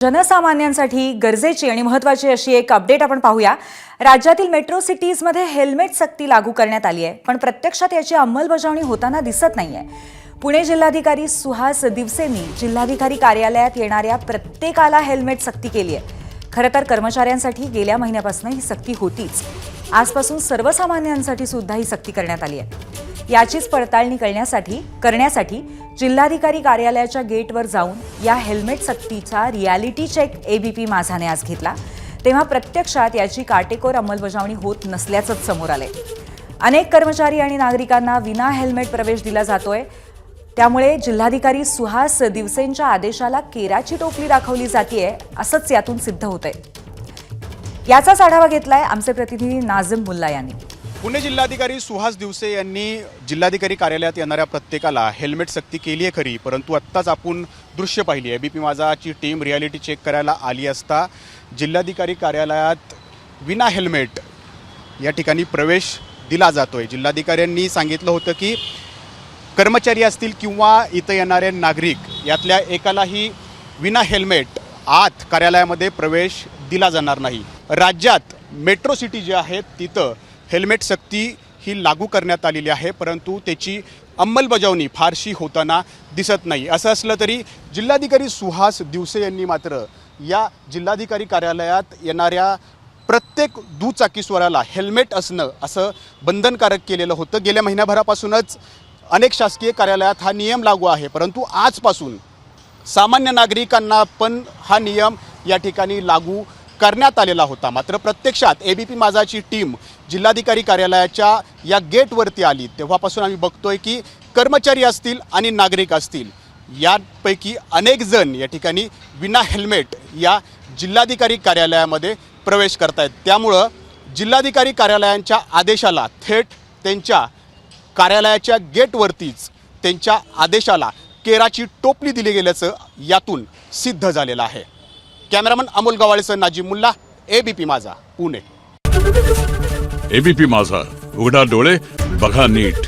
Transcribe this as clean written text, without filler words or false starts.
जनसामान्यांसाठी गरजेची आणि महत्त्वाची अशी एक अपडेट आपण पाहूया। राज्यातील मेट्रो सिटीजमध्ये हेल्मेट सक्ती लागू करण्यात आली आहे, पण प्रत्यक्षात याची अंमलबजावणी होताना दिसत नाहीये। पुणे जिल्हाधिकारी सुहास दिवसेंनी जिल्हाधिकारी कार्यालयात येणाऱ्या प्रत्येकाला हेल्मेट सक्ती केली आहे। खरं तर कर्मचाऱ्यांसाठी गेल्या महिन्यापासून ही सक्ती होतीच। आजपासून सर्वसामान्यांसाठी सुद्धा ही सक्ती करण्यात आली आहे। याचीच पडताळणी करण्यासाठी जिल्हाधिकारी कार्यालयाच्या गेटवर जाऊन या हेल्मेट सक्तीचा रियालिटी चेक एबीपी माझाने आज घेतला, तेव्हा प्रत्यक्षात याची काटेकोर अंमलबजावणी होत नसल्याचं समोर आलंय। अनेक कर्मचारी आणि नागरिकांना विना हेल्मेट प्रवेश दिला जातोय, त्यामुळे जिल्हाधिकारी सुहास दिवसेंच्या आदेशाला केराची टोपली दाखवली जातेय असंच यातून सिद्ध होतंय। याचाच आढावा घेतलाय आमचे प्रतिनिधी नाझिम मुल्ला यांनी। पुणे जिल्हाधिकारी सुहास दिवसे यांनी जिल्हाधिकारी कार्यालयात येणाऱ्या प्रत्येकाला हेल्मेट सक्ती केली आहे खरी, परंतु आत्ताच आपण दृश्य पाहिली आहे। एबीपी माझाची टीम रियालिटी चेक करायला आली असता जिल्हाधिकारी कार्यालयात विना हेल्मेट या ठिकाणी प्रवेश दिला जातोय। जिल्हाधिकाऱ्यांनी सांगितलं होतं की कर्मचारी असतील किंवा इथं येणारे नागरिक यातल्या एकालाही विना हेल्मेट आत कार्यालयामध्ये प्रवेश दिला जाणार नाही। राज्यात मेट्रो सिटी जी आहेत तिथं हेल्मेट सक्ती ही लागू करण्यात आलेली आहे, परंतु त्याची अंमलबजावणी फारशी होताना दिसत नाही। असं असलं तरी जिल्हाधिकारी सुहास दिवसे यांनी मात्र या जिल्हाधिकारी कार्यालयात येणाऱ्या प्रत्येक दुचाकीस्वाराला हेल्मेट असणं असं बंधनकारक केलेलं होतं। गेल्या महिन्याभरापासूनच अनेक शासकीय कार्यालयात हा नियम लागू आहे, परंतु आजपासून सामान्य नागरिकांना पण हा नियम या ठिकाणी लागू करण्यात आलेला होता। मात्र प्रत्यक्षात एबीपी माझाची टीम जिल्हाधिकारी कार्यालयाच्या या गेटवरती आली तेव्हापासून आम्ही बघतोय की कर्मचारी असतील आणि नागरिक असतील यापैकी अनेक जण या ठिकाणी विना हेल्मेट या जिल्हाधिकारी कार्यालयामध्ये प्रवेश करतायत। त्यामुळं जिल्हाधिकारी कार्यालयांच्या आदेशाला थेट त्यांच्या कार्यालयाच्या गेटवरतीच त्यांच्या आदेशाला केराची टोपली दिली गेल्याचं यातून सिद्ध झालेलं आहे। कॅमेरामन अमोल गवाळेसह नाझिम मुल्ला, एबीपी माझा, पुणे। एबीपी माझा, उघडा डोळे बघा नीट।